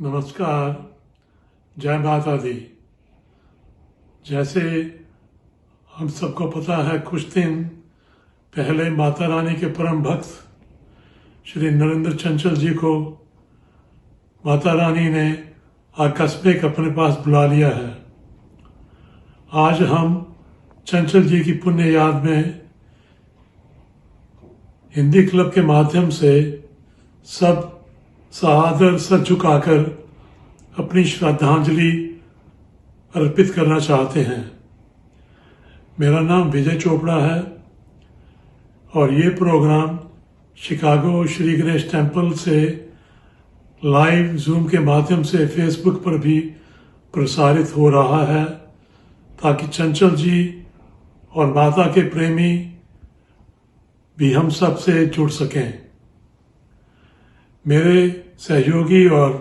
नमस्कार, जय माता दी। जैसे हम सबको पता है, कुछ दिन पहले माता रानी के परम भक्त श्री नरेंद्र चंचल जी को माता रानी ने आकस्मिक अपने पास बुला लिया है। आज हम चंचल जी की पुण्य याद में हिंदी क्लब के माध्यम से सब सादर सर झुकाकर अपनी श्रद्धांजलि अर्पित करना चाहते हैं। मेरा नाम विजय चोपड़ा है और ये programme Chicago Shri Ganesh temple से लाइव जूम के माध्यम से फेसबुक पर भी प्रसारित हो रहा है, ताकि चंचल जी और माता के प्रेमी भी हम सब से जुड़ सकें। मेरे सहयोगी और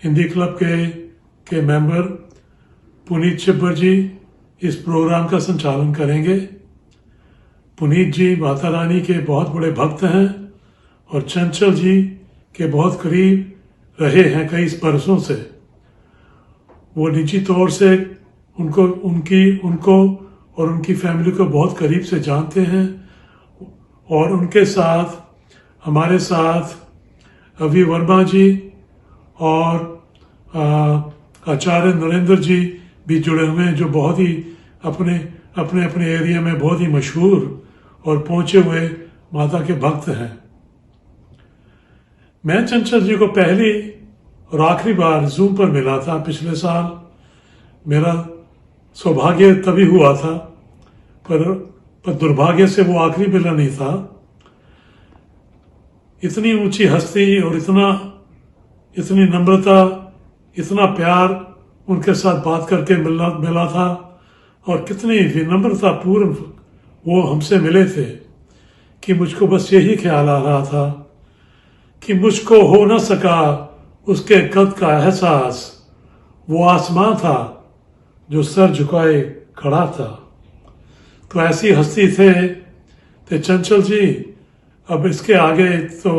हिंदी क्लब के मेंबर पुनीत छिब्बर जी इस प्रोग्राम का संचालन करेंगे। पुनीत जी माता रानी के बहुत बड़े भक्त हैं और चंचल जी के बहुत करीब रहे हैं कई बरसों से। वो निजी तौर से उनको और उनकी फैमिली को बहुत करीब से जानते हैं और उनके साथ हमारे साथ अभी वर्मा जी और आचार्य नरेंद्र जी भी जुड़े हुए हैं, जो बहुत ही अपने एरिया में बहुत ही मशहूर और पहुंचे हुए माता के भक्त हैं। मैं चंचल जी को पहली और आखिरी बार जूम पर मिला था पिछले साल। मेरा सौभाग्य तभी हुआ था, पर दुर्भाग्य से वो आखिरी मिला नहीं था। इतनी ऊंची हस्ती और इतनी नम्रता, इतना प्यार उनके साथ बात करके मिला था और कितनी विनम्रता पूर्व वो हमसे मिले थे कि मुझको बस यही ख्याल आ रहा था कि मुझको हो न सका उसके कद का एहसास। वो आसमां था जो सर झुकाए खड़ा था। तो ऐसी हस्ती थे चंचल जी। अब इसके आगे तो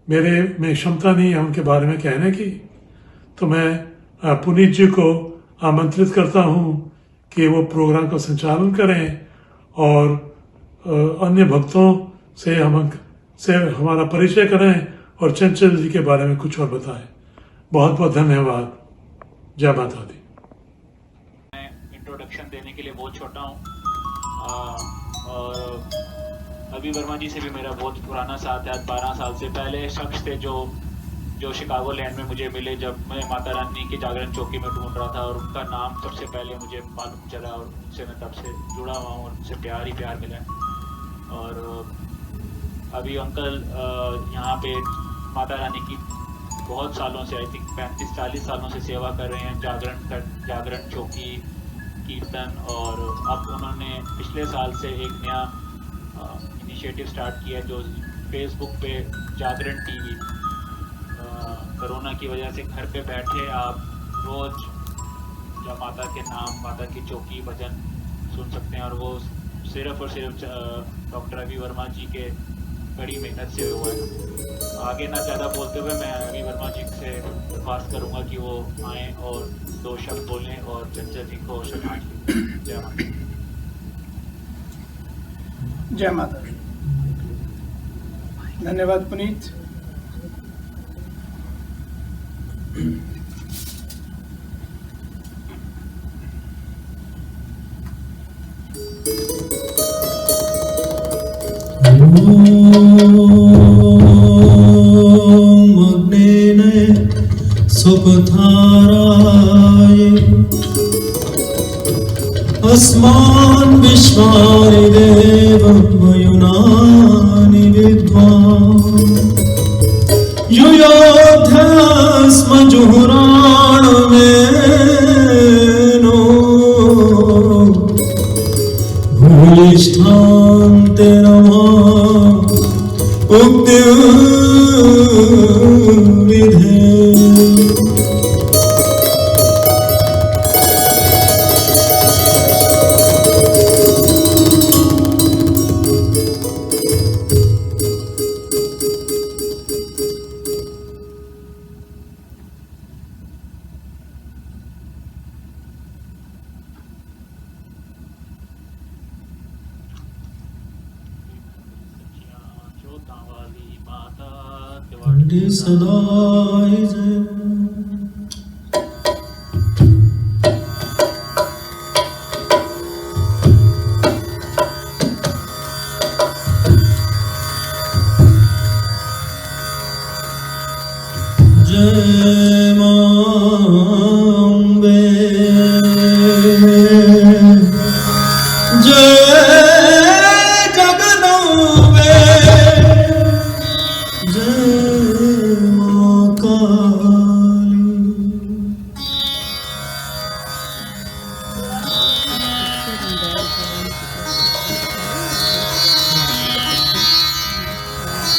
मेरे में क्षमता नहीं है उनके बारे में कहने की, तो मैं पुनीत जी को आमंत्रित करता हूं कि वो प्रोग्राम का संचालन करें और अन्य भक्तों से हमारा परिचय करें और चंचल जी के बारे में कुछ और बताएं। बहुत बहुत धन्यवाद। जय माता दी। मैं इंट्रोडक्शन देने के लिए बहुत छोटा हूँ और अभी वर्मा जी से भी मेरा बहुत पुराना साथ है। 12 साल से पहले शख्स थे जो शिकागो लैंड में मुझे मिले जब मैं माता रानी की जागरण चौकी में ढूंढ रहा था, और उनका नाम सबसे पहले मुझे मालूम चला और उनसे मैं तब से जुड़ा हुआ हूँ और उनसे प्यार ही प्यार मिला। और अभी अंकल यहाँ पे माता रानी की बहुत सालों से, आई थिंक 35-40 सालों से सेवा कर रहे हैं, जागरण चौकी, कीर्तन। और अब उन्होंने पिछले साल से एक नया इनिशिएटिव स्टार्ट किया जो फेसबुक पे जागरण टीवी। कोरोना की वजह से घर पे बैठे आप रोज जब माता के नाम, माता की चौकी भजन सुन सकते हैं, और वो सिर्फ और सिर्फ डॉक्टर अभी वर्मा जी के बड़ी मेहनत से हुआ है। आगे ना ज़्यादा बोलते हुए मैं अभी वर्मा जी से दरख्वास्त करूँगा कि वो आएँ और 2 शब्द बोलें और चंचल जी को श्रद्धांजलि। जय माता। जय माता। धन्यवाद पुनीत। अग्नेन सुपथाराय अस्मान् विश्वानि देवमयुनानि विद्वान् युयोध्यस्म जुहुराणमेनो भूयिष्ठान्ते रमा उक्तिर्विधे। डी सदाई जय। जय मांबे जय जगदम्बे जय मां काली।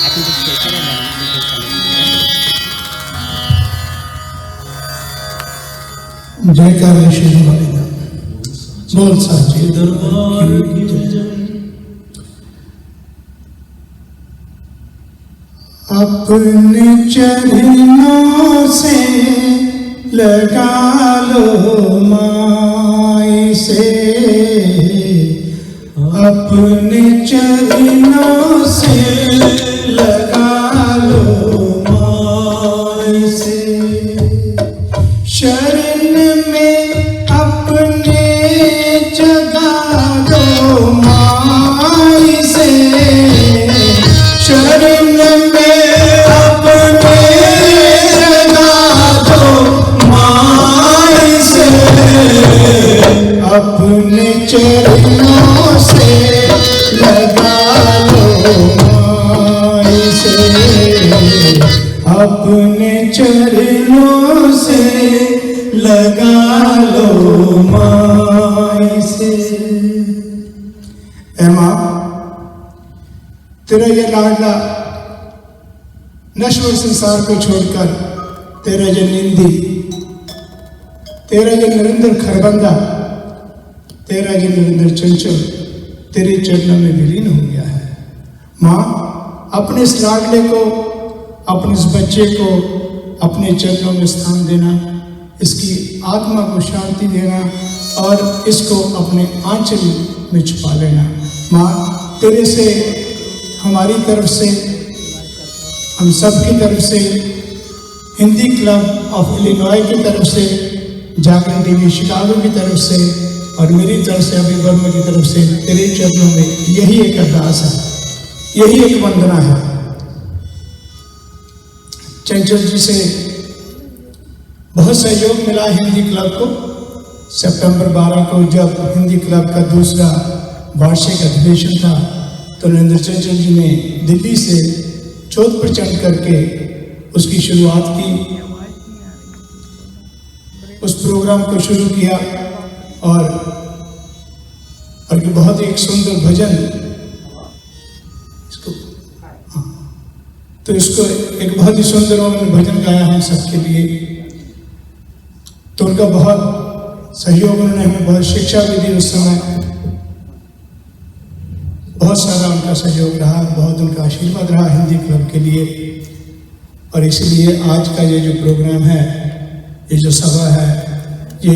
I can just take it and then we can send it. जयकार श्री वालेगा बोल साचे दरबार की जय। अपने चरणों से लगा लो माई से, अपने चरणों से लगा लो माई से। शरण में अपने जगा दो माई से, शरण में अपने जगा दो माई से। अपने चरणों से लगा लो माई से, अपने चरणों से लगा लो माई से। ऐ माँ, तेरा ये लाडला नश्वर संसार को छोड़कर, तेरा ये निंदी, तेरा ये नरेंद्र खरबंदा, तेरा ये नरेंद्र चंचल तेरे चरणों में विलीन हो गया है। माँ, अपने इस लाडले को, अपने इस बच्चे को अपने चरणों में स्थान देना, इसकी आत्मा को शांति देना और इसको अपने आंचल में छुपा लेना। माँ, तेरे से, हमारी तरफ से, हम सब की तरफ से, हिंदी क्लब ऑफ इलिनॉय की तरफ से, जागरण टीवी शिकागो की तरफ से और मेरी तरफ से अभी वर्मा की तरफ से तेरे चरणों में यही एक अरदास है, यही एक वंदना है। चंचल जी से बहुत सहयोग मिला हिंदी क्लब को। सितंबर 12 को जब हिंदी क्लब का दूसरा वार्षिक अधिवेशन था तो नरेंद्र चंचल जी ने दिल्ली से चौथ प्रचंड करके उसकी शुरुआत की, उस प्रोग्राम को शुरू किया और ये बहुत एक सुंदर भजन, तो इसको एक बहुत ही सुंदर उन्होंने भजन गाया हम सबके लिए। तो उनका बहुत सहयोग, उन्होंने हमें बहुत शिक्षा भी दी उस समय, बहुत सारा उनका सहयोग रहा, बहुत उनका आशीर्वाद रहा हिंदी क्लब के लिए। और इसलिए आज का ये जो प्रोग्राम है, ये जो सभा है, ये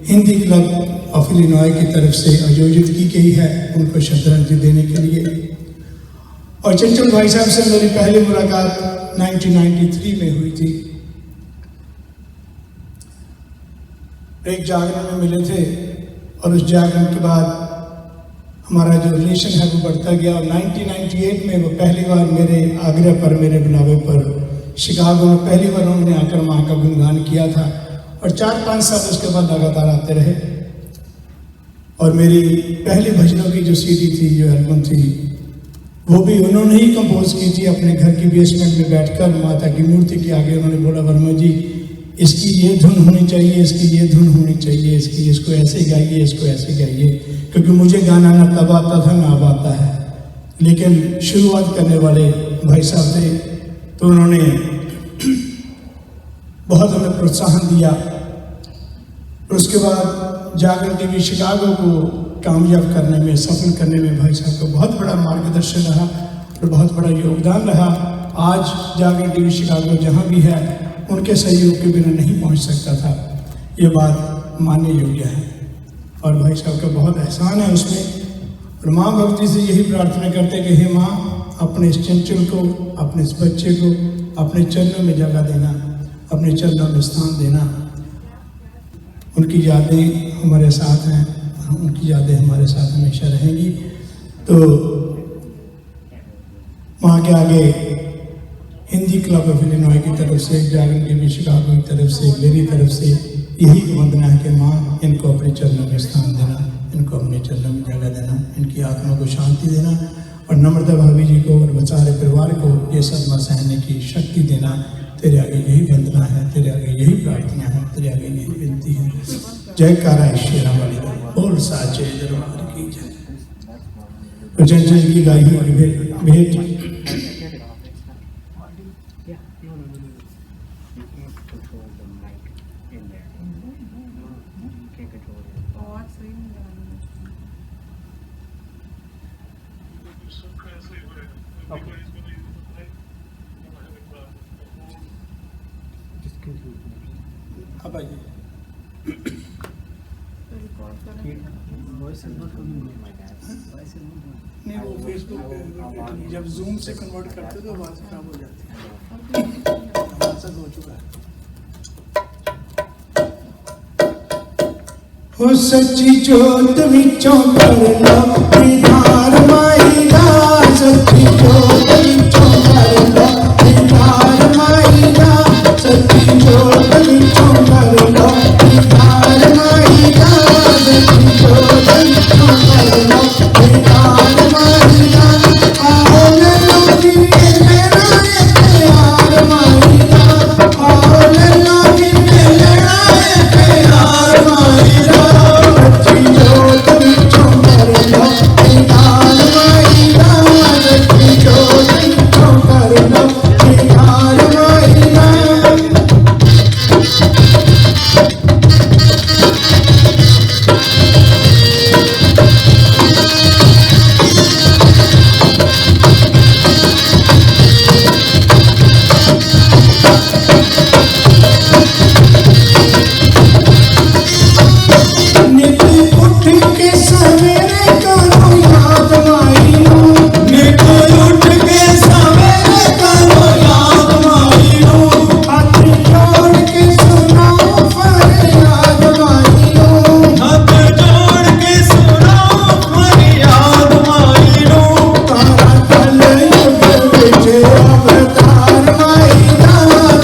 हिंदी क्लब ऑफ इलिनॉय की तरफ से आयोजित की गई है उनको श्रद्धांजलि देने के लिए। और चंचल भाई साहब से मेरी पहली मुलाकात 1993 में हुई थी। एक जागरण में मिले थे और उस जागरण के बाद हमारा जो रिलेशन है वो बढ़ता गया और 1998 में वो पहली बार मेरे आग्रह पर, मेरे बुलावे पर शिकागो में पहली बार उन्होंने आकर वहाँ का गुणगान किया था और 4-5 साल उसके बाद लगातार आते रहे। और मेरी पहली भजनों की जो सीडी थी, जो एल्बम थी, वो भी उन्होंने ही कंपोज की थी अपने घर की बेसमेंट में बैठकर माता की मूर्ति के आगे। उन्होंने बोला, वर्मा जी इसकी ये धुन होनी चाहिए, इसकी ये धुन होनी चाहिए, इसको ऐसे गाइए, इसको ऐसे गाइए, क्योंकि मुझे गाना ना तब आता था ना अब आता है, लेकिन शुरुआत करने वाले भाई साहब थे। तो उन्होंने बहुत हमें प्रोत्साहन दिया। और उसके बाद जागरण टीवी शिकागो को कामयाब करने में, सफल करने में भाई साहब का बहुत बड़ा मार्गदर्शन रहा और बहुत बड़ा योगदान रहा। आज जागरण टीवी शिकागो जहाँ भी है, उनके सहयोग के बिना नहीं पहुँच सकता था, ये बात मानने योग्य है। और भाई साहब का बहुत एहसान है उसमें। और माँ भक्ति से यही प्रार्थना करते कि हे माँ, अपने इस चंचल को, अपने इस बच्चे को अपने चरणों में जगह देना, अपने चरणों में स्थान देना। उनकी यादें हमारे साथ हैं, उनकी यादें हमारे साथ हमेशा रहेंगी। तो वहाँ के आगे हिंदी क्लब ऑफ इलिनॉय की तरफ से, जागरण के शिकागो की तरफ से, मेरी तरफ से यही वंदना है कि माँ इनको अपने चरणों में स्थान देना, इनको अपने चरणों में जगह देना, इनकी आत्मा को शांति देना और नम्रता भाभी जी को और बेचारे परिवार को ये सदमा सहने की शक्ति देना। तेरे आगे यही वंदना है, तेरे आगे यही प्रार्थना है, तेरे आगे यही विनती है। जयकारा ईश्वरा वाली बोल साचे दरबार की जय। तो चंचल की गाई हुई भेंट Yeah, no. You can't control the mic in there. You can't control it. Just continue. अब आइए। Voice is not coming in my dad. Voice is not coming. नहीं, वो फेसबुक पे जब जूम से कन्वर्ट करते तो आवाज़ खराब हो जाती है। सब हो चुका है। हो सच्ची जोत विचों कर लो दीदार माई दा, सच्ची जोत विचों कर लो दीदार माई दा, सच्ची जोत विचों कर लो दीदार माई दा, सच्ची जोत विचों कर लो दीदार माई दा। आओ ले लो जिन्ने लेना है प्यार माई दा, आओ ले लो जिन्ने लेना है प्यार माई दा। सच्ची जोत विचों कर लो दीदार माई दा, सच्ची जोत विचों कर लो दीदार माई दा। नित उठ के सवेरे करो याद माई नूं, नित उठ के सवेरे करो याद माई नूं, हाथ जोड़ के सुनाओ फरियाद माई नूं, हाथ जोड़ के सुनाओ फरियाद माई नूं। तारा कल युग विच अवतार माई दा,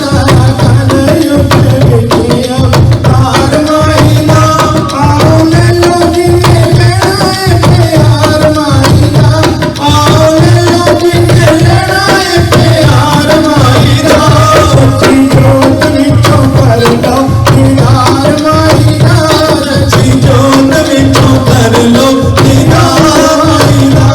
तारा कल युग विच अवतार माई दा। आओ ले लो जिन्ने लेना है प्यार माई दा, आओ ले लो जिन्ने लेना है प्यार माई दा। सच्ची जोत विचों कर लो दीदार माई दा, सच्ची जोत विचों कर लो दीदार माई दा।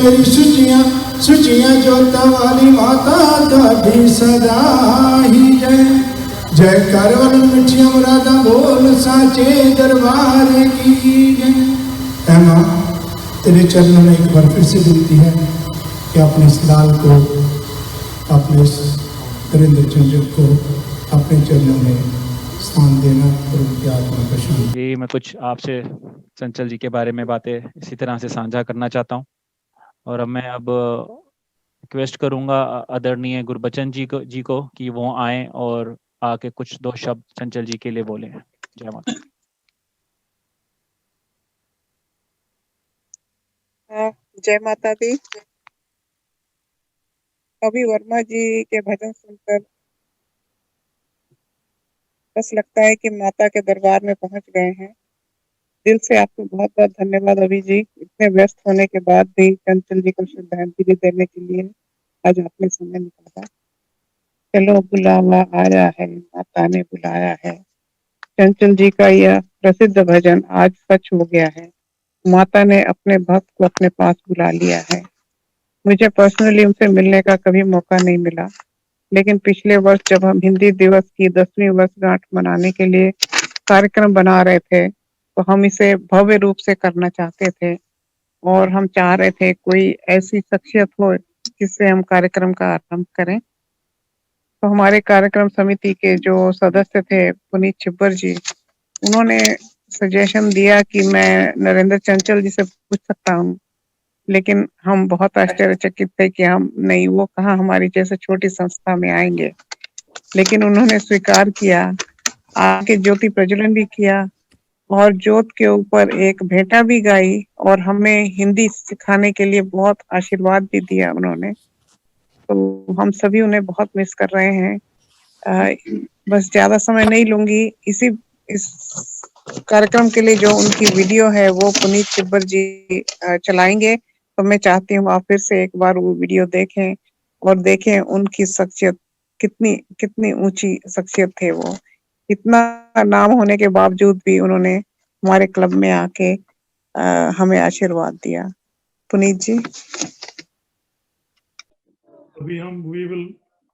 तेरी सुचियां सुचियां जोता वाली माता ताड़ी सदा ही जय। जय कर वलन मिठियां मुरादा बोल साचे दरबार की जय। ऐ मां, तेरे चरणों में एक बार फिर से विनती है कि अपने इस लाल को, अपने इस नरेंद्र चंचल को अपने चरणों में स्थान देना और उनकी आत्मा का शांति। जी, मैं कुछ आपसे चंचल जी के बारे में बातें इसी तरह से साझा करना चाहता हूँ। और अब मैं रिक्वेस्ट करूंगा आदरणीय गुरबचन जी को कि वो आए और आके कुछ 2 शब्द चंचल जी के लिए बोले। जय माता। जय माता दी। कवि वर्मा जी के भजन सुनकर बस लगता है कि माता के दरबार में पहुंच गए हैं। दिल से आपको बहुत बहुत धन्यवाद अभी जी, इतने व्यस्त होने के बाद भी चंचल जी को श्रद्धांजलि देने के लिए आज आपने समय निकाला। चलो बुलावा आया है, माता ने बुलाया है। चंचल जी का यह प्रसिद्ध भजन आज सच हो गया है। माता ने अपने भक्त को अपने पास बुला लिया है। मुझे पर्सनली उनसे मिलने का कभी मौका नहीं मिला, लेकिन पिछले वर्ष जब हम हिंदी दिवस की 10वीं वर्षगांठ मनाने के लिए कार्यक्रम बना रहे थे, तो हम इसे भव्य रूप से करना चाहते थे और हम चाह रहे थे कोई ऐसी शख्सियत हो जिससे हम कार्यक्रम का आरंभ करें। तो हमारे कार्यक्रम समिति के जो सदस्य थे पुनीत छिब्बर जी, उन्होंने सजेशन दिया कि मैं नरेंद्र चंचल जी से पूछ सकता हूँ, लेकिन हम बहुत आश्चर्यचकित थे कि हम नहीं, वो कहाँ हमारी जैसे छोटी संस्था में आएंगे। लेकिन उन्होंने स्वीकार किया, आके ज्योति प्रज्वलन भी किया और ज्योत के ऊपर एक भेंटा भी गाई और हमें हिंदी सिखाने के लिए बहुत आशीर्वाद भी दिया उन्होंने। तो हम सभी उन्हें बहुत मिस कर रहे हैं। बस ज्यादा समय नहीं लूंगी। इस कार्यक्रम के लिए जो उनकी वीडियो है वो पुनीत छिब्बर जी चलाएंगे, तो मैं चाहती हूँ आप फिर से एक बार वो वीडियो देखें और देखें उनकी शख्सियत कितनी ऊंची शख्सियत थे। वो इतना नाम होने के बावजूद भी उन्होंने हमारे क्लब में आके हमें आशीर्वाद दिया। पुनीत जी। अभी हम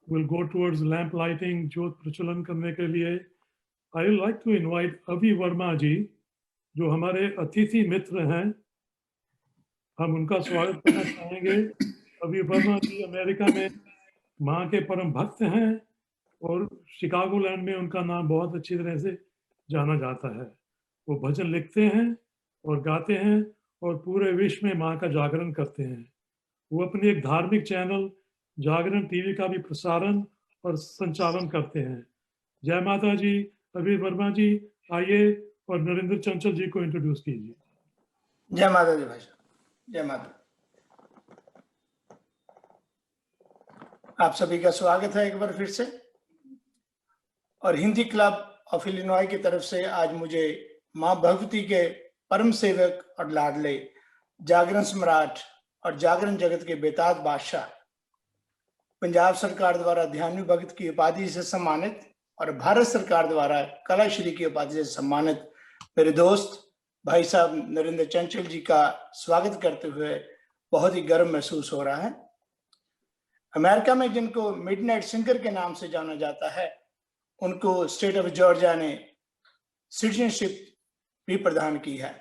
will go towards lamp lighting, ज्योत प्रज्वलन करने के लिए I would like to invite Abhi Verma जी, जो हमारे अतिथि मित्र हैं। हम उनका स्वागत करना चाहेंगे। अभी वर्मा जी अमेरिका में माँ के परम भक्त हैं और शिकागो लैंड में उनका नाम बहुत अच्छी तरह से जाना जाता है। वो भजन लिखते हैं और गाते हैं और पूरे विश्व में माँ का जागरण करते हैं। वो अपनी एक धार्मिक चैनल जागरण टीवी का भी प्रसारण और संचालन करते हैं। जय माता जी। अभी वर्मा जी आइए और नरेंद्र चंचल जी को इंट्रोड्यूस कीजिए। जय माता दी भाई, जय माता। आप सभी का स्वागत है एक बार फिर से। और हिंदी क्लब ऑफ इलिनॉय की तरफ से आज मुझे मां भगवती के परम सेवक और लाडले, जागरण सम्राट और जागरण जगत के बेताज बादशाह, पंजाब सरकार द्वारा ध्यान भगत की उपाधि से सम्मानित और भारत सरकार द्वारा कला श्री की उपाधि से सम्मानित मेरे दोस्त भाई साहब नरेंद्र चंचल जी का स्वागत करते हुए बहुत ही गर्व महसूस हो रहा है। अमेरिका में जिनको मिडनाइट सिंगर के नाम से जाना जाता है, उनको स्टेट ऑफ जॉर्जिया ने सिटीजनशिप भी प्रदान की है।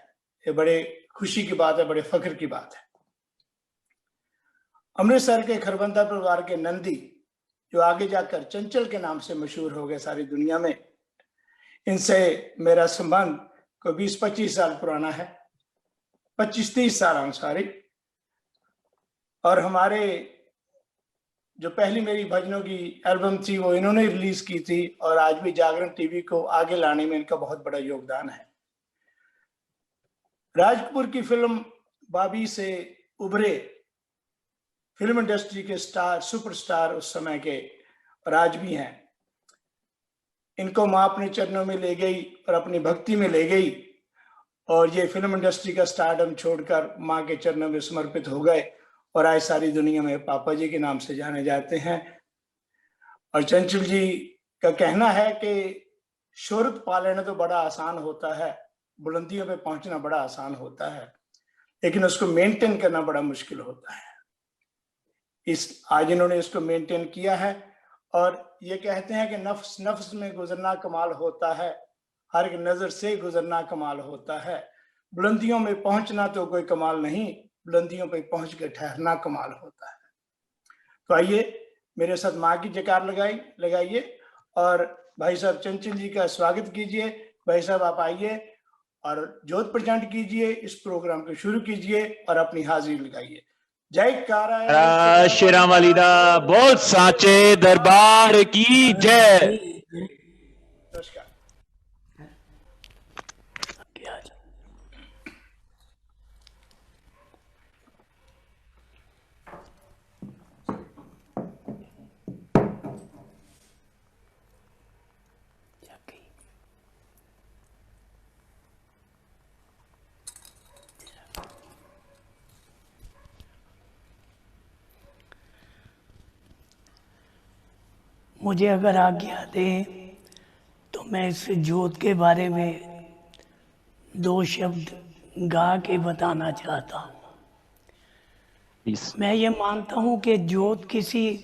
ये बड़े खुशी की बात है, बड़े फख्र की बात है। अमृतसर के खरबंदा परिवार के नंदी, जो आगे जाकर चंचल के नाम से मशहूर हो गए सारी दुनिया में, इनसे मेरा संबंध कोई 20-25 साल पुराना है, 25-30 साल अनुसारी। और हमारे जो पहली मेरी भजनों की एल्बम थी वो इन्होंने रिलीज की थी और आज भी जागरण टीवी को आगे लाने में इनका बहुत बड़ा योगदान है। राज कपूर की फिल्म बाबी से उभरे फिल्म इंडस्ट्री के स्टार, सुपरस्टार उस समय के, और आज भी हैं। इनको माँ अपने चरणों में ले गई और अपनी भक्ति में ले गई और ये फिल्म इंडस्ट्री का स्टारडम छोड़कर माँ के चरणों में समर्पित हो गए और आज सारी दुनिया में पापा जी के नाम से जाने जाते हैं। और चंचल जी का कहना है कि शोहरत पा लेना तो बड़ा आसान होता है, बुलंदियों पे पहुंचना बड़ा आसान होता है, लेकिन उसको मेंटेन करना बड़ा मुश्किल होता है। आज इन्होंने इसको मेंटेन किया है और ये कहते हैं कि नफ्स नफ्स में गुजरना कमाल होता है, हर एक नजर से गुजरना कमाल होता है। बुलंदियों में पहुंचना तो कोई कमाल नहीं, बुलंदियों पे पहुंच के ठहरना कमाल होता है। तो आइए मेरे साथ माँ की जयकार लगाइए और भाई साहब चंचल जी का स्वागत कीजिए। भाई साहब आप आइए और जोत प्रचंड कीजिए, इस प्रोग्राम को शुरू कीजिए और अपनी हाजिरी लगाइए। जय कारा शेरा वालीदा बोल साचे दरबार की जय। नमस्कार। मुझे अगर आज्ञा दें तो मैं इस जोत के बारे में 2 शब्द गा के बताना चाहता हूँ। मैं ये मानता हूँ कि जोत किसी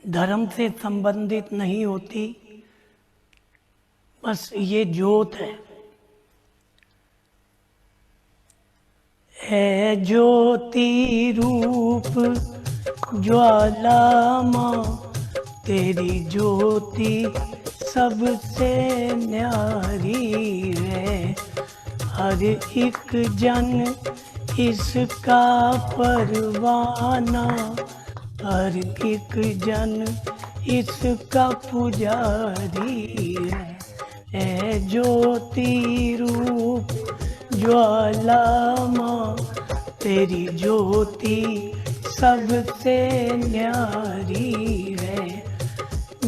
धर्म से संबंधित नहीं होती, बस ये जोत है ज्योति रूप ज्वाला माँ, तेरी ज्योति सबसे न्यारी है। हर एक जन इसका परवाना, हर एक जन इसका पुजारी है। ऐ ज्योति रूप ज्वाला माँ, तेरी ज्योति सबसे न्यारी है।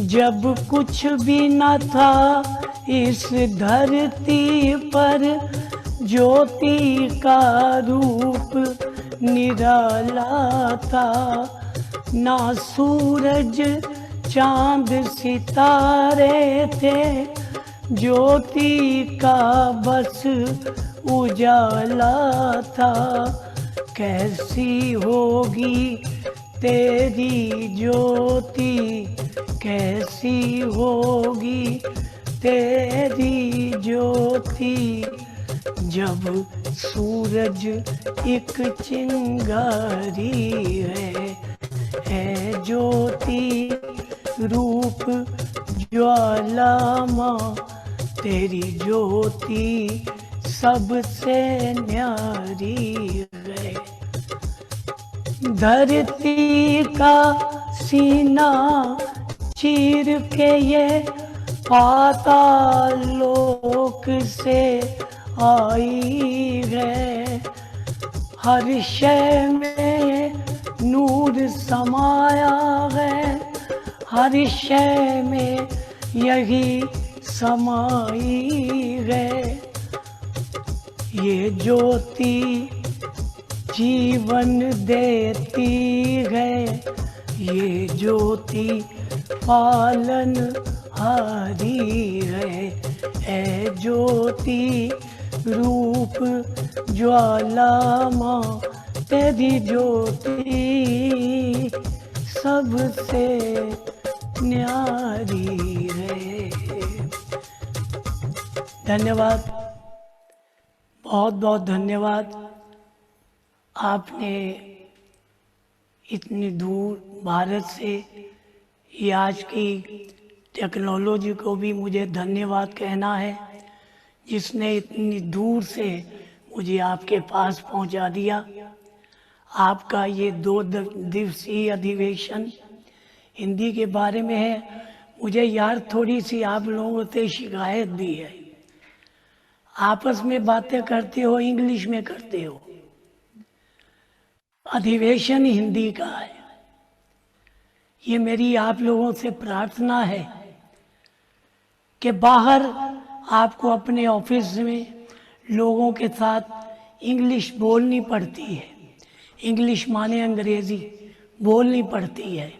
जब कुछ भी न था इस धरती पर, ज्योति का रूप निराला था। ना सूरज चांद सितारे थे, ज्योति का बस उजाला था। कैसी होगी तेरी ज्योति, कैसी होगी तेरी ज्योति, जब सूरज एक चिंगारी है ज्योति रूप ज्वाला माँ, तेरी ज्योति सबसे न्यारी है। धरती का सीना चीर के ये पाताल लोक से आई है। हर शय में नूर समाया है, हर शय में यही समाई है। ये ज्योति जीवन देती है, ये ज्योति पालन हारी है। ऐ ज्योति रूप ज्वाला माँ, तेरी ज्योति सबसे न्यारी है। धन्यवाद, बहुत बहुत धन्यवाद। आपने इतनी दूर भारत से, ये आज की टेक्नोलॉजी को भी मुझे धन्यवाद कहना है, जिसने इतनी दूर से मुझे आपके पास पहुंचा दिया। आपका ये 2 दिवसीय अधिवेशन हिंदी के बारे में है। मुझे यार थोड़ी सी आप लोगों से शिकायत भी है, आपस में बातें करते हो इंग्लिश में करते हो। अधिवेशन हिंदी का है। ये मेरी आप लोगों से प्रार्थना है कि बाहर आपको अपने ऑफिस में लोगों के साथ इंग्लिश बोलनी पड़ती है, इंग्लिश माने अंग्रेजी बोलनी पड़ती है,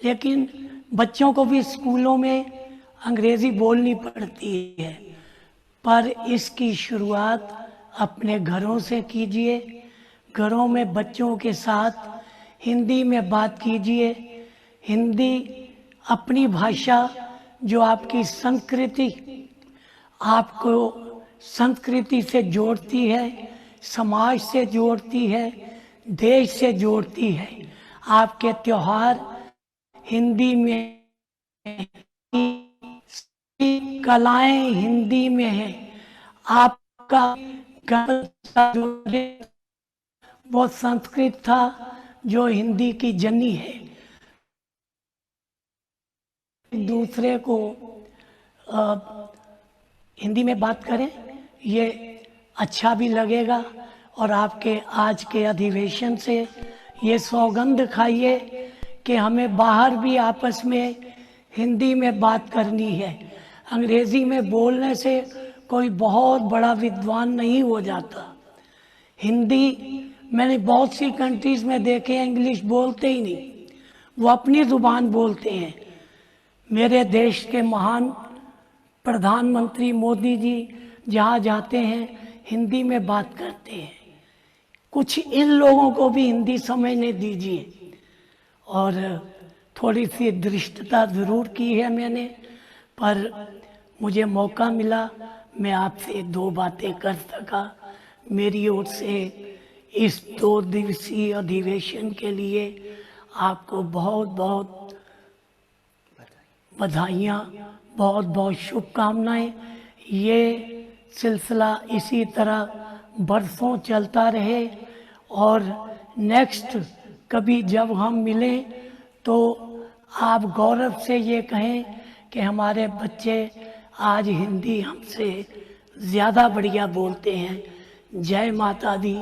लेकिन बच्चों को भी स्कूलों में अंग्रेजी बोलनी पड़ती है। पर इसकी शुरुआत अपने घरों से कीजिए, घरों में बच्चों के साथ हिंदी में बात कीजिए। हिंदी अपनी भाषा जो आपकी संस्कृति, आपको संस्कृति से जोड़ती है, समाज से जोड़ती है, देश से जोड़ती है। आपके त्योहार हिंदी में, कलाएं हिंदी में है। आपका वो संस्कृत था जो हिंदी की जननी है। दूसरे को हिंदी में बात करें, ये अच्छा भी लगेगा। और आपके आज के अधिवेशन से ये सौगंध खाइए कि हमें बाहर भी आपस में हिंदी में बात करनी है। अंग्रेजी में बोलने से कोई बहुत बड़ा विद्वान नहीं हो जाता। हिंदी मैंने बहुत सी कंट्रीज में देखे हैं, इंग्लिश बोलते ही नहीं, वो अपनी ज़ुबान बोलते हैं। मेरे देश के महान प्रधानमंत्री मोदी जी जहाँ जाते हैं हिंदी में बात करते हैं। कुछ इन लोगों को भी हिंदी समझने दीजिए। और थोड़ी सी दृष्टता ज़रूर की है मैंने, पर मुझे मौका मिला, मैं आपसे 2 बातें कर सका। मेरी ओर से इस 2 दिवसीय अधिवेशन के लिए आपको बहुत बहुत बधाइयाँ, बहुत बहुत शुभकामनाएं। ये सिलसिला इसी तरह बरसों चलता रहे और नेक्स्ट कभी जब हम मिलें तो आप गौरव से ये कहें कि हमारे बच्चे आज हिंदी हमसे ज़्यादा बढ़िया बोलते हैं। जय माता दी,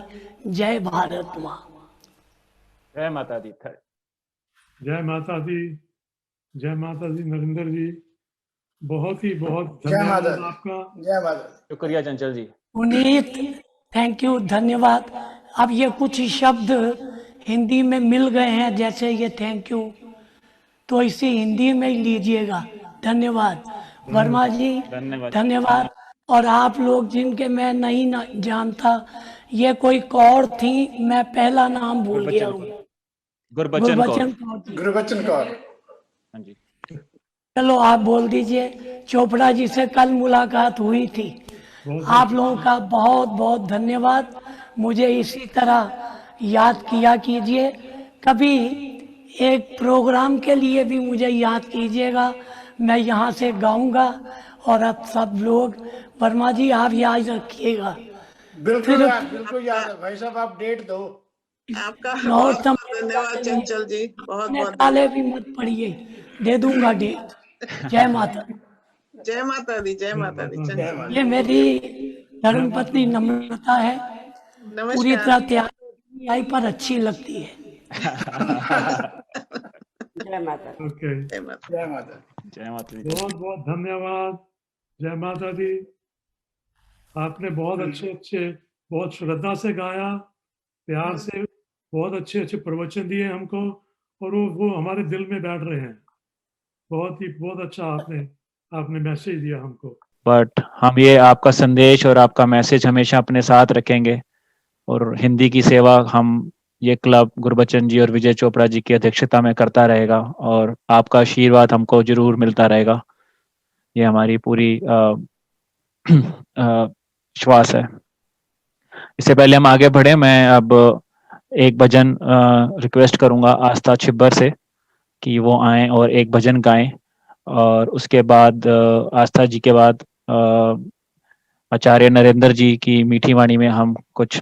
जय भारत माँ। जय माता दी। जय माता दी, जय माता दी। नरेंद्र जी, बहुत जय धन्यवाद माता आपका। जय माता। शुक्रिया चंचल जी। पुनीत, थैंक यू, धन्यवाद। अब ये कुछ शब्द हिंदी में मिल गए हैं, जैसे ये थैंक यू, तो इसे हिंदी में ही लीजिएगा। धन्यवाद वर्मा जी, धन्यवाद। और आप लोग जिनके मैं नहीं जानता, ये कोई कौर थी, मैं पहला नाम भूल गया हूँ। गुरबचन कौर। गुरबचन कौर। हाँ जी। चलो आप बोल दीजिए। चोपड़ा जी से कल मुलाकात हुई थी। आप लोगों का बहुत बहुत धन्यवाद। मुझे इसी तरह याद किया कीजिए। कभी एक प्रोग्राम के लिए भी मुझे याद कीजिएगा, मैं यहाँ से गाऊंगा। और अब सब लोग, वर्मा जी आप याद रखिएगा। बिल्कुल याद है भाई साहब, आप डेट दो। आपका नॉर्थ बहुत धन्यवाद चंचल जी, बहुत बहुत काले भी मत पड़िए, दे दूंगा डेट। जय माता। जय माता दी, जय माता दी चंचल। ये मेरी धर्मपत्नी नम्रता है, पूरी तरह तैयार नहीं आई पर अच्छी लगती है। जय माता। ओके, जय माता। जय माता। जय माता दी। बहुत धन्यवाद। जय माता दी। आपने बहुत अच्छे बहुत श्रद्धा से गाया, प्यार से, बहुत अच्छे प्रवचन दिए हमको, और वो हमारे दिल में बैठ रहे हैं। बहुत अच्छा आपने मैसेज दिया हमको। बट हम ये आपका संदेश और आपका मैसेज हमेशा अपने साथ रखेंगे, और हिंदी की सेवा हम ये क्लब गुरबचन जी और विजय चोपड़ा जी की अध्यक्षता में करता रहेगा, और आपका आशीर्वाद हमको जरूर मिलता रहेगा। ये हमारी पूरी विश्वास है। इससे पहले हम आगे बढ़े, मैं अब एक भजन रिक्वेस्ट करूंगा आस्था छिब्बर से कि वो आएं और एक भजन गाएं, और उसके बाद आस्था जी के बाद आचार्य नरेंद्र जी की मीठी वाणी में हम कुछ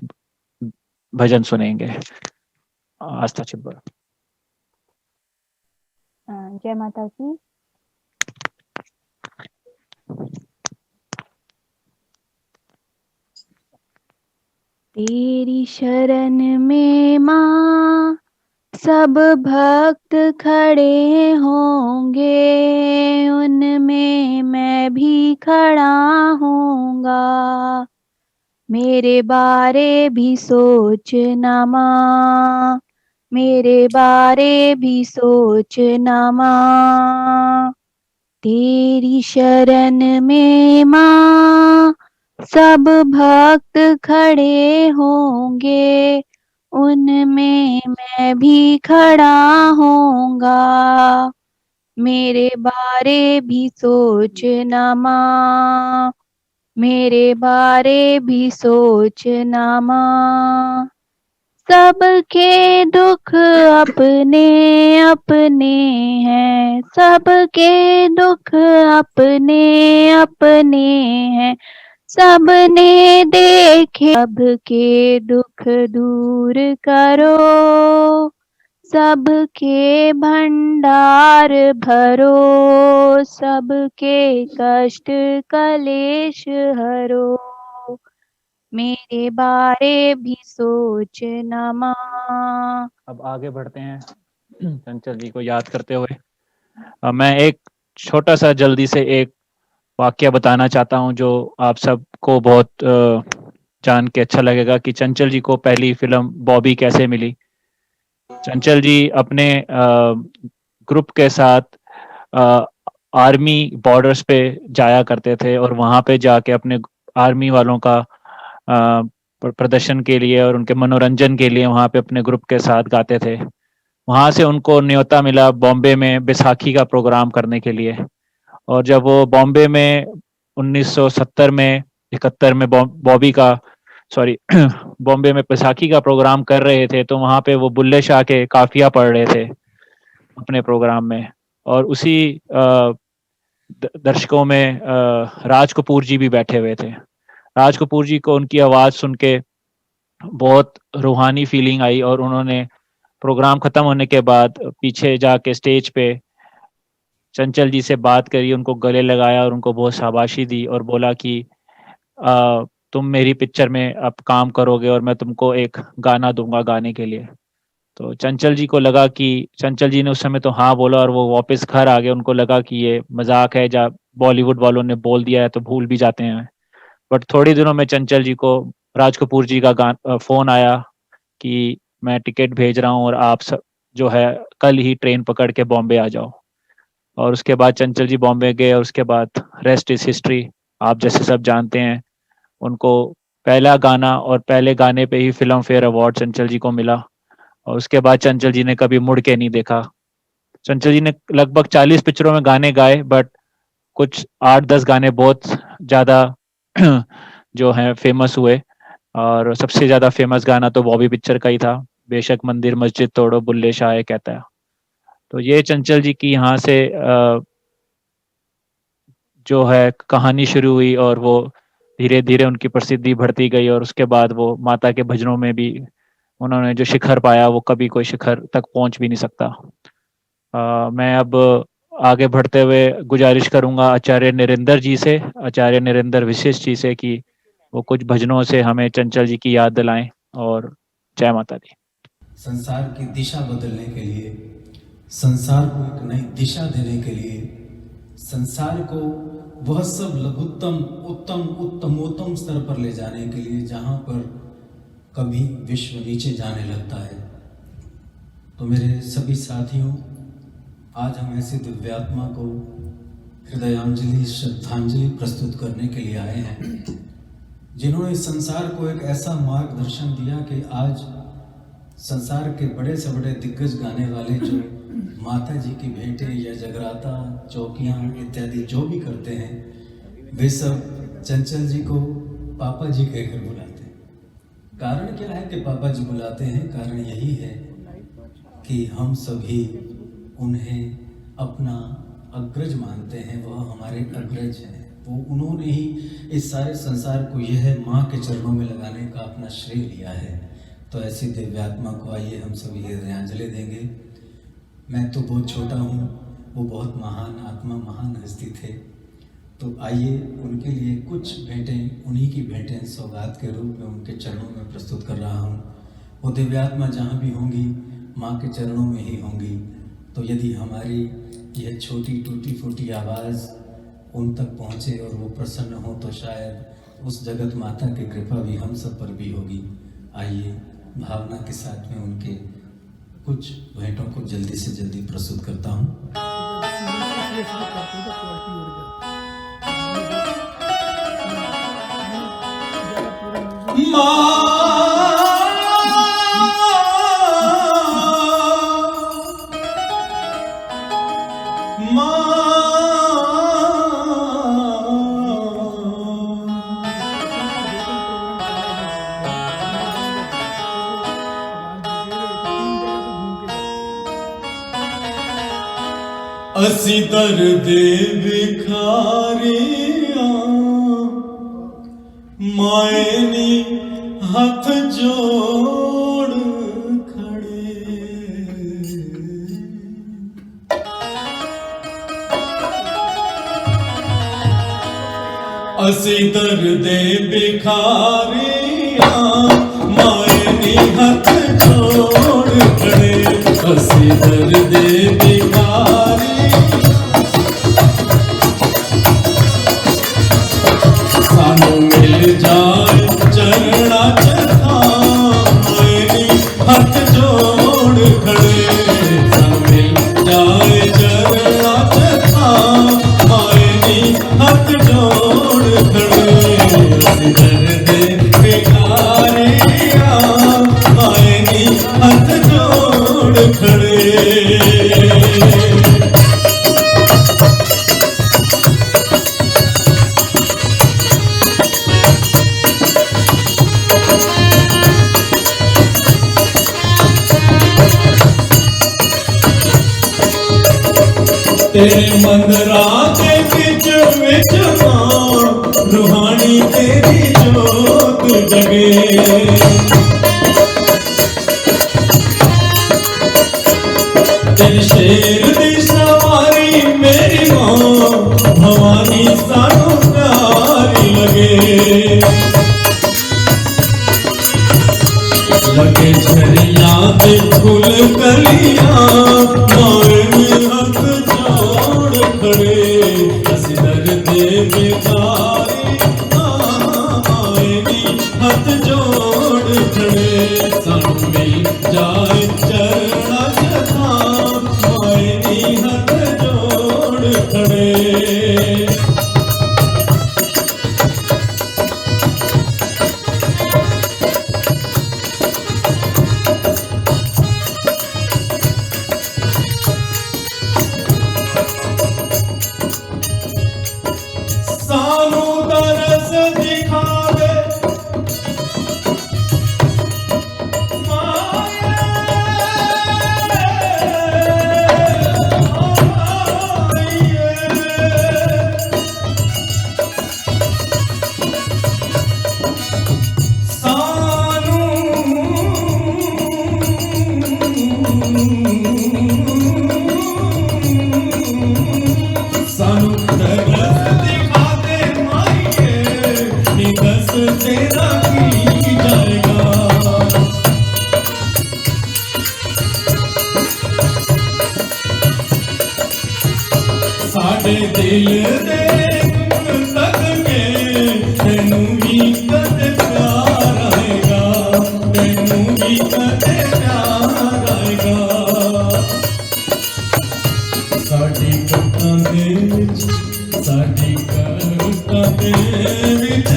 भजन सुनेंगे। आस्था छिब्बर। जय माता की। तेरी शरण में माँ सब भक्त खड़े होंगे, उनमें मैं भी खड़ा होऊंगा। मेरे बारे भी सोचना माँ, मेरे बारे भी सोचना माँ। तेरी शरण में माँ सब भक्त खड़े होंगे, उनमें मैं भी खड़ा होऊंगा। मेरे बारे भी सोचना माँ, मेरे बारे भी सोचना माँ। सबके दुख अपने अपने हैं, सबके दुख अपने अपने हैं। सबने देखे सबके दुख दूर करो, सबके भंडार भरो, सबके कष्ट कलेश हरो। मेरे बारे भी सोचना माँ। अब आगे बढ़ते हैं चंचल जी को याद करते हुए। मैं एक छोटा सा जल्दी से एक वाक्य बताना चाहता हूँ जो आप सबको बहुत जान के अच्छा लगेगा कि चंचल जी को पहली फिल्म बॉबी कैसे मिली। चंचल जी अपने ग्रुप के साथ आर्मी बॉर्डर्स पे जाया करते थे और वहाँ पे जाके अपने आर्मी वालों का प्रदर्शन के लिए और उनके मनोरंजन के लिए वहाँ पे अपने ग्रुप के साथ गाते थे। वहाँ से उनको न्योता मिला बॉम्बे में बैसाखी का प्रोग्राम करने के लिए, और जब वो बॉम्बे में 1970 में 71 में बॉबी का बॉम्बे में बैसाखी का प्रोग्राम कर रहे थे, तो वहाँ पे वो बुल्ले शाह के काफिया पढ़ रहे थे अपने प्रोग्राम में। और उसी दर्शकों में राज कपूर जी भी बैठे हुए थे। राज कपूर जी को उनकी आवाज़ सुन के बहुत रूहानी फीलिंग आई और उन्होंने प्रोग्राम खत्म होने के बाद पीछे जाके स्टेज पे चंचल जी से बात करी, उनको गले लगाया और उनको बहुत शाबाशी दी और बोला कि तुम मेरी पिक्चर में अब काम करोगे और मैं तुमको एक गाना दूंगा गाने के लिए। तो चंचल जी को लगा कि चंचल जी ने उस समय तो हाँ बोला और वो वापस घर आ गए। उनको लगा कि ये मजाक है, जब बॉलीवुड वालों ने बोल दिया है तो भूल भी जाते हैं। बट थोड़ी दिनों में चंचल जी को राज कपूर जी का फोन आया कि मैं टिकट भेज रहा हूँ और आप सब जो है कल ही ट्रेन पकड़ के बॉम्बे आ जाओ। और उसके बाद चंचल जी बॉम्बे गए और उसके बाद रेस्ट इज हिस्ट्री, आप जैसे सब जानते हैं। उनको पहला गाना और पहले गाने पे ही फिल्म फेयर अवार्ड चंचल जी को मिला और उसके बाद चंचल जी ने कभी मुड़ के नहीं देखा। चंचल जी ने लगभग 40 पिक्चरों में गाने गाए, बट कुछ 8-10 गाने बहुत ज़्यादा जो हैं फेमस हुए और सबसे ज़्यादा फेमस गाना तो बॉबी पिक्चर का ही था, बेशक मंदिर मस्जिद तोड़ो बुल्ले शाह कहता है। तो ये चंचल जी की यहाँ से जो है कहानी शुरू हुई और वो धीरे धीरे उनकी प्रसिद्धि बढ़ती गई और उसके बाद वो माता के भजनों में भी उन्होंने जो शिखर पाया वो कभी कोई शिखर तक पहुंच भी नहीं सकता। मैं अब आगे बढ़ते हुए गुजारिश करूंगा आचार्य नरेंद्र जी से, आचार्य नरेंद्र विशिष्ट जी से कि वो कुछ भजनों से हमें चंचल जी की याद दिलाएं। और जय माता दी। संसार की दिशा बदलने के लिए, संसार को एक नई दिशा देने के लिए, संसार को वह सब लघुत्तम उत्तम उत्तमोत्तम स्तर पर ले जाने के लिए जहां पर कभी विश्व नीचे जाने लगता है। तो मेरे सभी साथियों, आज हम ऐसे दिव्यात्मा को हृदयांजलि श्रद्धांजलि प्रस्तुत करने के लिए आए हैं जिन्होंने संसार को एक ऐसा मार्गदर्शन दिया कि आज संसार के बड़े से बड़े दिग्गज गाने वाले जो माता जी की भेंटें या जगराता चौकियाँ इत्यादि जो भी करते हैं, वे सब चंचल जी को पापा जी कहकर बुलाते हैं। कारण क्या है कि पापा जी बुलाते हैं? कारण यही है कि हम सभी उन्हें अपना अग्रज मानते हैं, वह हमारे अग्रज हैं। वो उन्होंने ही इस सारे संसार को यह माँ के चरणों में लगाने का अपना श्रेय लिया है। तो ऐसी दिव्यात्मा को आइए हम सभी हृदयांजलि देंगे। मैं तो बहुत छोटा हूँ, वो बहुत महान आत्मा महान हस्ती थे। तो आइए उनके लिए कुछ भेंटें, उन्हीं की भेंटें सौगात के रूप में उनके चरणों में प्रस्तुत कर रहा हूँ। वो दिव्यात्मा जहाँ भी होंगी माँ के चरणों में ही होंगी। तो यदि हमारी यह छोटी टूटी फूटी आवाज़ उन तक पहुँचे और वो प्रसन्न हो तो शायद उस जगत माता की कृपा भी हम सब पर भी होगी। आइए भावना के साथ में उनके कुछ भेंटों को जल्दी से जल्दी प्रस्तुत करता हूँ। असी दर्दे भिखारियां माए नी हथ जोड़ खड़े असी दर्दे भिखारियां माए नी हथ जोड़ खड़े असी दर्दे भिखारी सानू मिल जाए चरणा चथानी हथ जोड़ खड़े सानू मिल जाए चरणा चथानी हथ जोड़ खड़े असी दर्दे भिखारियां मायनी हथ जोड़ खड़े तेरे मंदरा के बिच विच रूहानी तेरी जोत जगे तेरे शेर दी सवारी मेरी मां भवानी सानू प्यारी लगे झरिया दे फूल कलियां मारनी हथ जोड़ खड़े असी दर्दे भिखारी मायनी हथ जोड़ खड़े सानू मिल जाए चरणा चथा मायनी हथ जोड़ खड़े सानू तरस दिखा दे सानू तरस दिखा दे माइए निकस तेरा की जाएगा साडे दिल दे तक के तेनू भी कदे प्यार आएगा तेनू भी कदे प्यार आएगा साडी कटां दे विच साडी कटां दे विच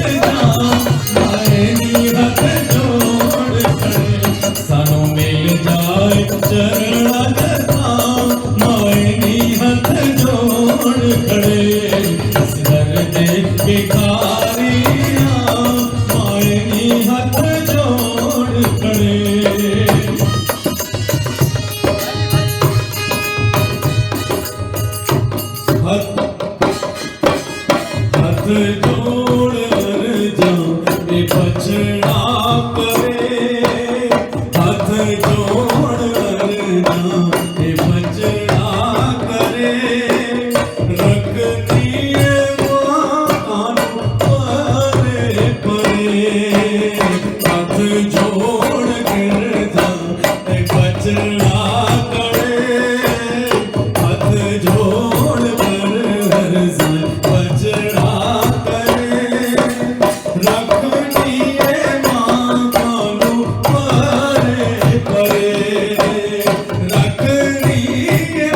मायनी हथ जोड़ खड़े सानू मिल जाए चरणा चथा मायनी हथ जोड़ खड़े अस दर्दे भिखारियां मायनी हथ जोड़ खड़े हथ जोड़ जा ये बचना करे हथ जोड़ जा ये बचना करे रखनी मान परे परे हथ जोड़ कर जा ये बचना करे हथ जोड़ कर बचना करे रखनी मां कानू परे परे रखनी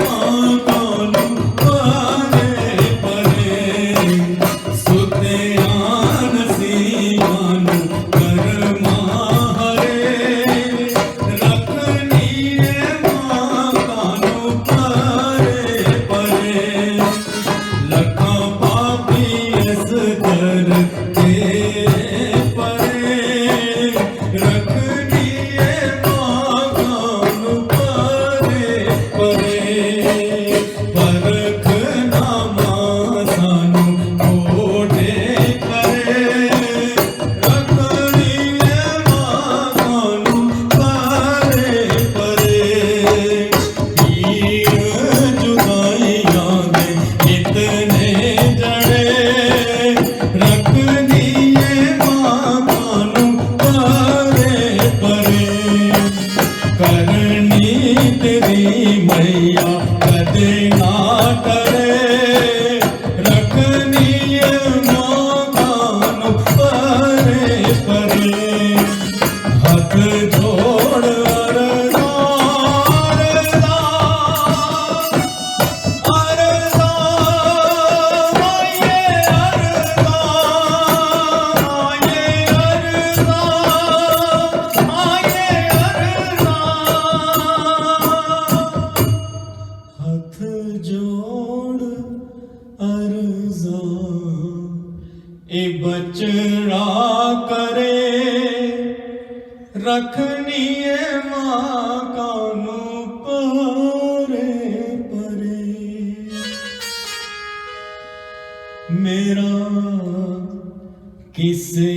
मां कानू परे परे सुते आन सी मानू कर रखनी है मां कानू परे परे मेरा किसे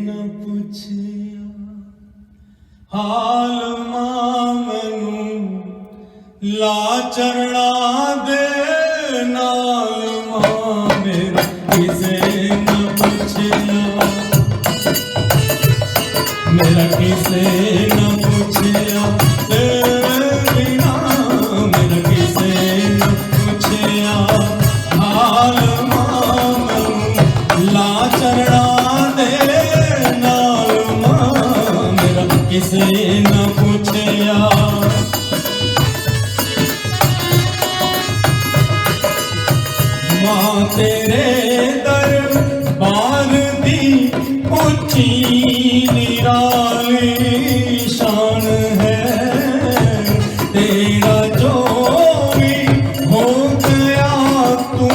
न पूछिया हाल मां मैनू ला चरणा दे नाल मां मेरा किसे न पूछिया मेरा किसे न पूछिया तेरे बिना मेरा किसे न पूछिया हाल मां मैनू ला चरणा दे नाल मां मेरा किसे न पूछिया मां तेरे दरबार दी ऊंची निराली शान है तेरा जो भी हो गया तू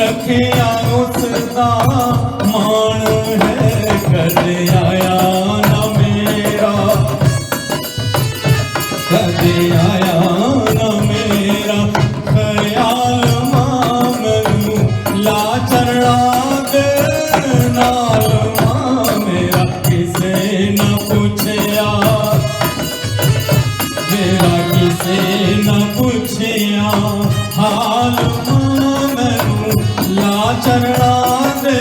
रखिया उसका मान है कदे आया ना मेरा कदे आया ना मेरा ख्याल मां मैनू ला चरणा दे नाल मां मेरा किसे न पूछिया मेरा किसे न पूछिया हाल मां मैनू ला चरणा दे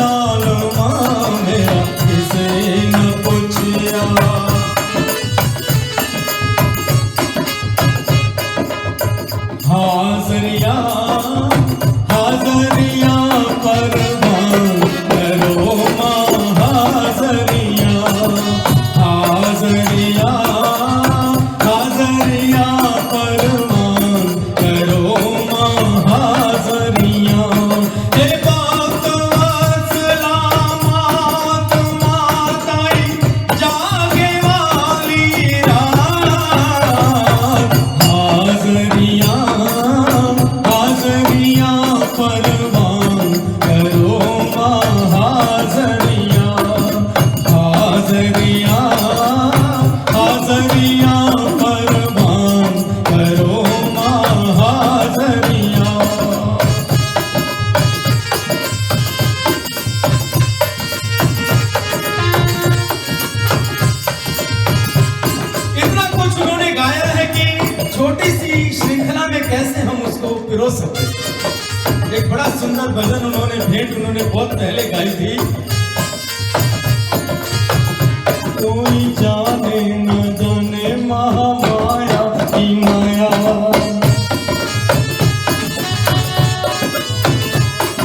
नाल मां मेरा किसे न पूछिया हाजरिया हाजरिया परवान करो मां हाजरिया हाजरिया हाजरिया परवान करो मां हाजरिया हे बात सलामत माताई जागे वाली रात हाजरिया हाजरिया परवान करो मां हाजरिया हाजरिया हाजरिया परवान करो मां हाजरिया इतना कुछ उन्होंने गाया है कि छोटी सी श्रृंखला में कैसे हम उसको पिरो सकते हैं। एक बड़ा सुंदर भजन उन्होंने भेंट उन्होंने बहुत पहले गाई थी कोई जाने न जाने महामाया की माया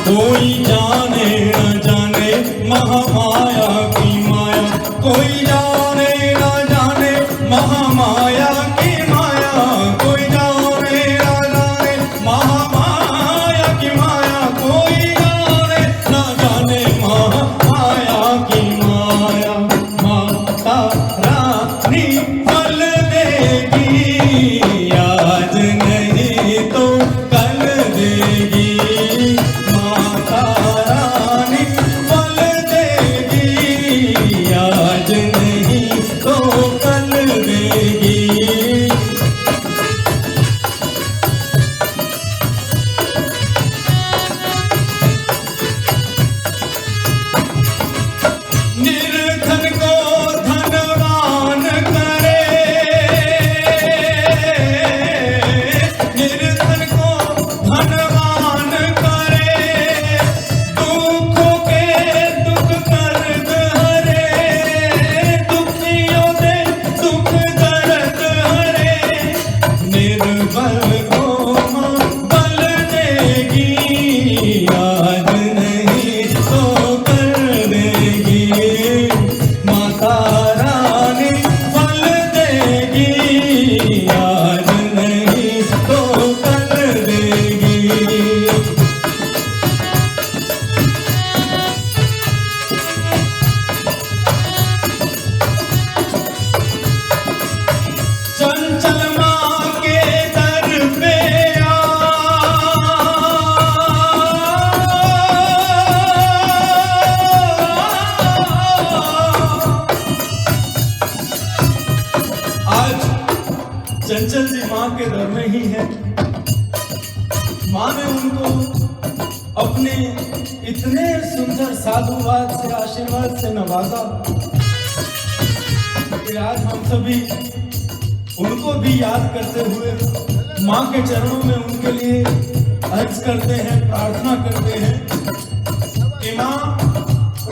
कोई जाने न जाने महामाया की माया कोई जाने न जाने महामाया की माया कोई जाने न जाने महामाया की माया कोई जाने न जाने महामाया की माया माता रानी फल देगी आज नहीं तो कल देगी माता रानी फल देगी आज नहीं चंचल जी माँ के दर में ही है। माँ ने उनको अपने इतने सुंदर साधुवाद से, आशीर्वाद से नवाजा कि आज हम सभी उनको भी याद करते हुए माँ के चरणों में उनके लिए अर्ज करते हैं, प्रार्थना करते हैं कि माँ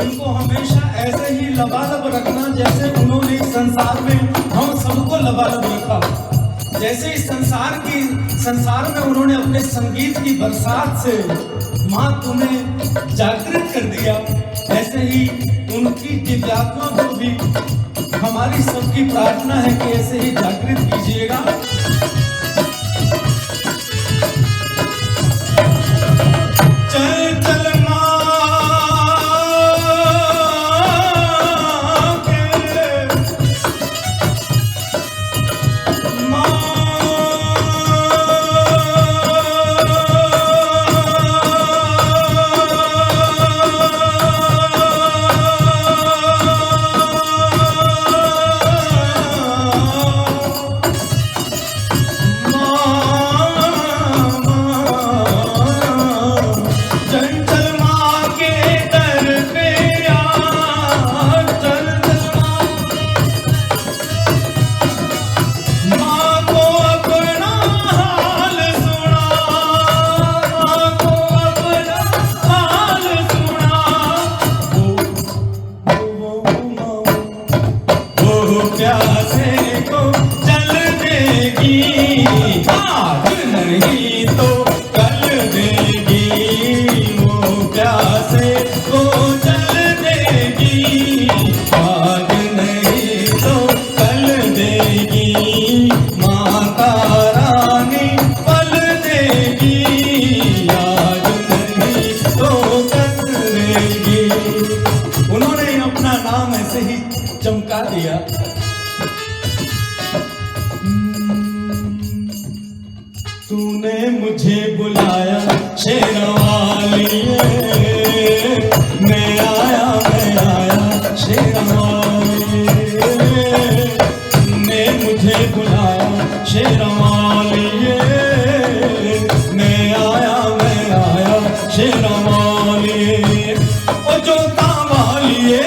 उनको हमेशा ऐसे ही लबालब रखना जैसे उन्होंने इस संसार में हम सबको लबालब रखा। जैसे इस संसार में उन्होंने अपने संगीत की बरसात से माँ तुम्हें जागृत कर दिया, ऐसे ही उनकी दिव्यात्मा को भी हमारी सबकी प्रार्थना है कि ऐसे ही जागृत कीजिएगा। चल चल चमका दिया। तूने मुझे बुलाया शेरवालिए, मैं आया शेरवालिए। तूने मुझे बुलाया शेरवालिए, मैं आया शेरवालिए। ओ जो वालिए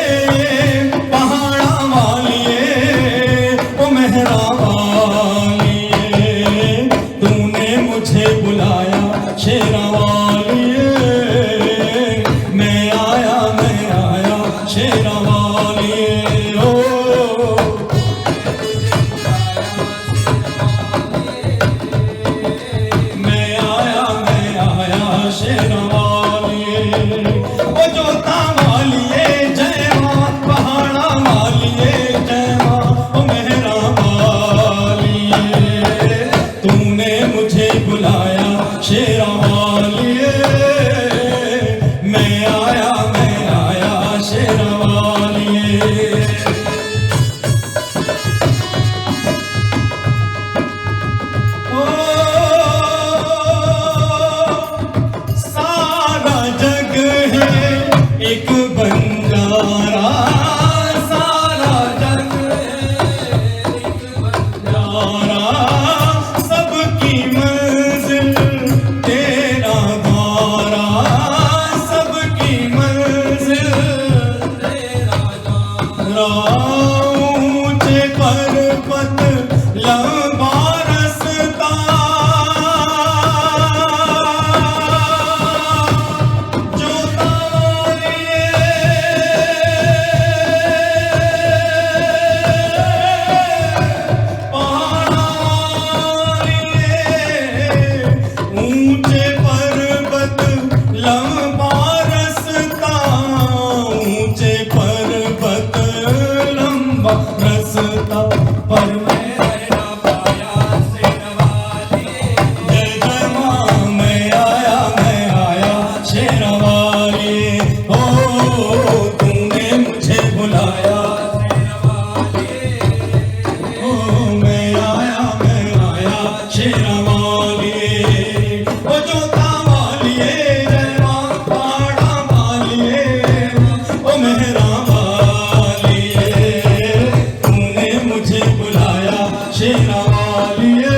शेरवालिए।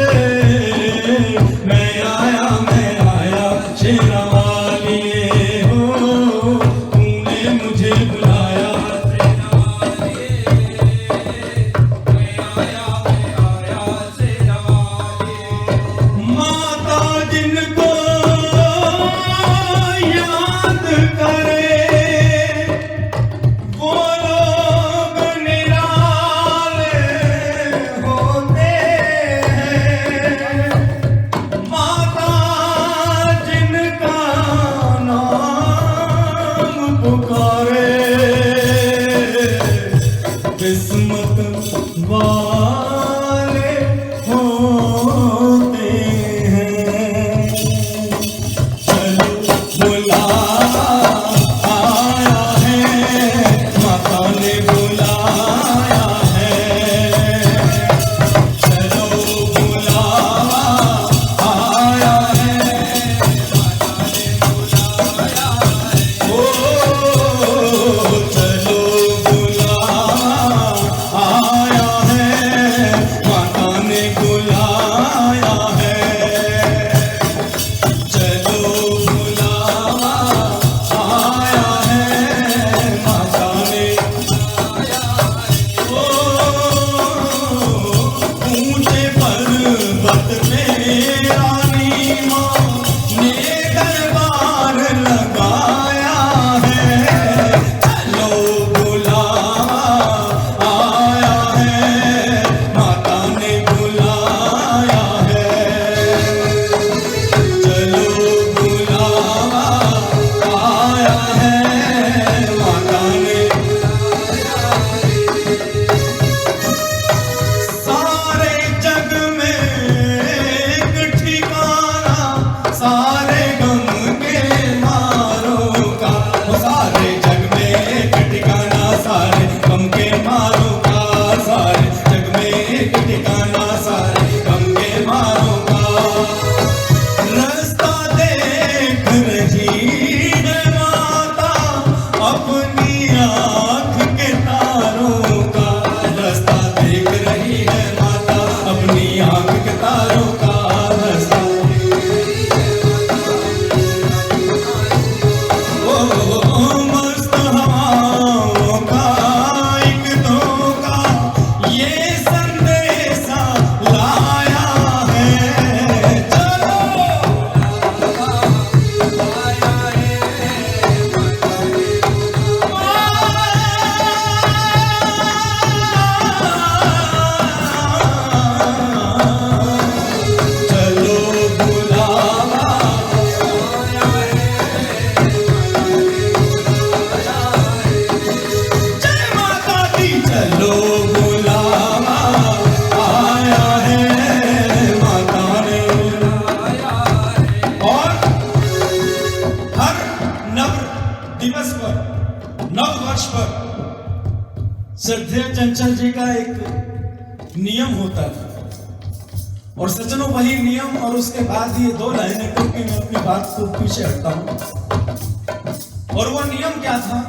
श्रद्धेय चंचल जी का एक नियम होता था, और सज्जनों वही नियम और उसके बाद ये 2 लाइनें क्योंकि मैं अपनी बात को पीछे हटता हूं। और वो नियम क्या था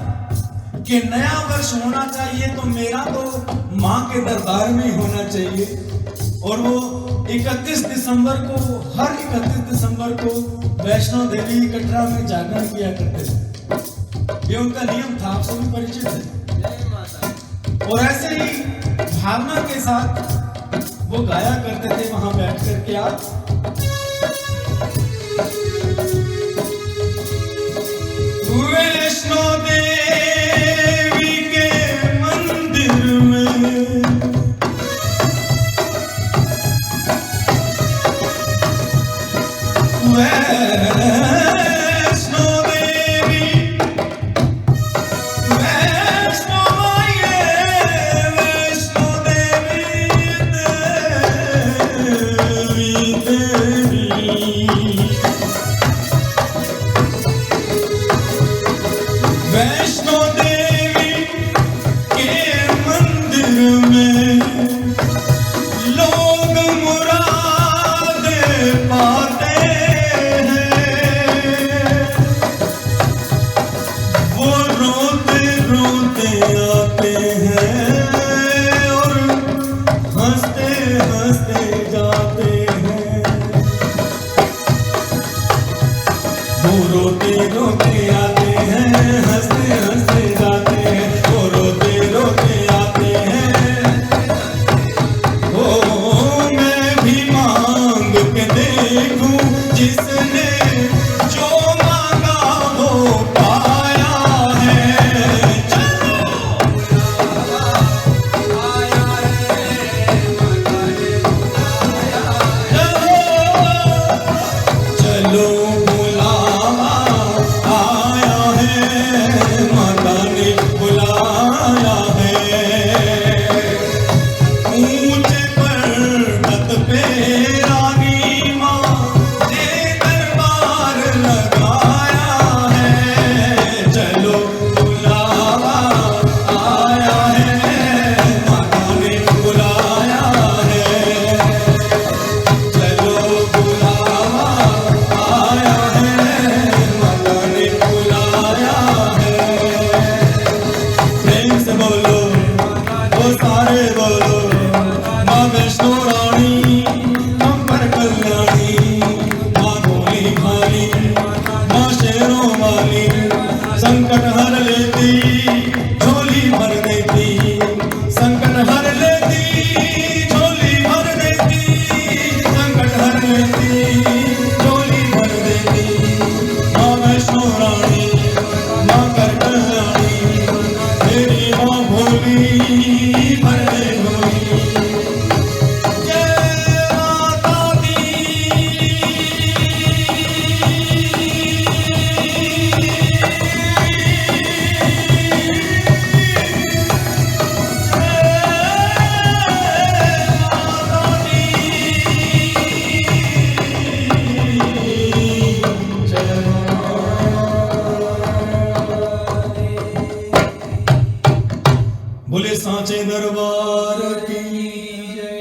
कि नया वर्ष होना चाहिए तो मेरा तो माँ के दरबार में ही होना चाहिए। और वो 31 दिसंबर को, हर 31 दिसंबर को वैष्णो देवी कटरा में जागरण किया करते थे। ये उनका नियम था, आप सभी परिचित है। और ऐसे ही भावना के साथ वो गाया करते थे वहां बैठ कर के। आप वैष्णो देवी के मंदिर में वैष्णो देवी, वैष्णो माये, वैष्णो देवी देवी देवी, वैष्णो देवी के मंदिर में लोग मुरादे पाते आते हैं और हंसते हंसते जाते हैं। वो रोते रोते आते हैं, हंसते हंसते जाते हैं। वो रोते रोते आते हैं। ओ मैं भी मांग के देखूं, जिसने जो मांगा वो पाया है। चलो बुलावा आया है, माता ने बुलाया है। ऊंचे पर्वत पे रानी माँ ने दरबार लगाया है। चलो बुलावा आया है, माता ने बुलाया है। चलो बुलावा आया है, माता ने बुलाया है। प्रेम से बोलो, वो सारे बोलो, माँ वैष्णो रानी हम पर कल्याणी, माँ भोली भाली, माँ शेरों वाली, संकट हर लेती, झोली भर देती। संकट हर लेती, झोली भर देती। संकट हर लेती, झोली भर देती। माँ वैष्णो रानी, माँ कर कल्याणी, मेरी माँ भोली भर दे झोली। जय माता दी। बोले सांचे दरबार की जय।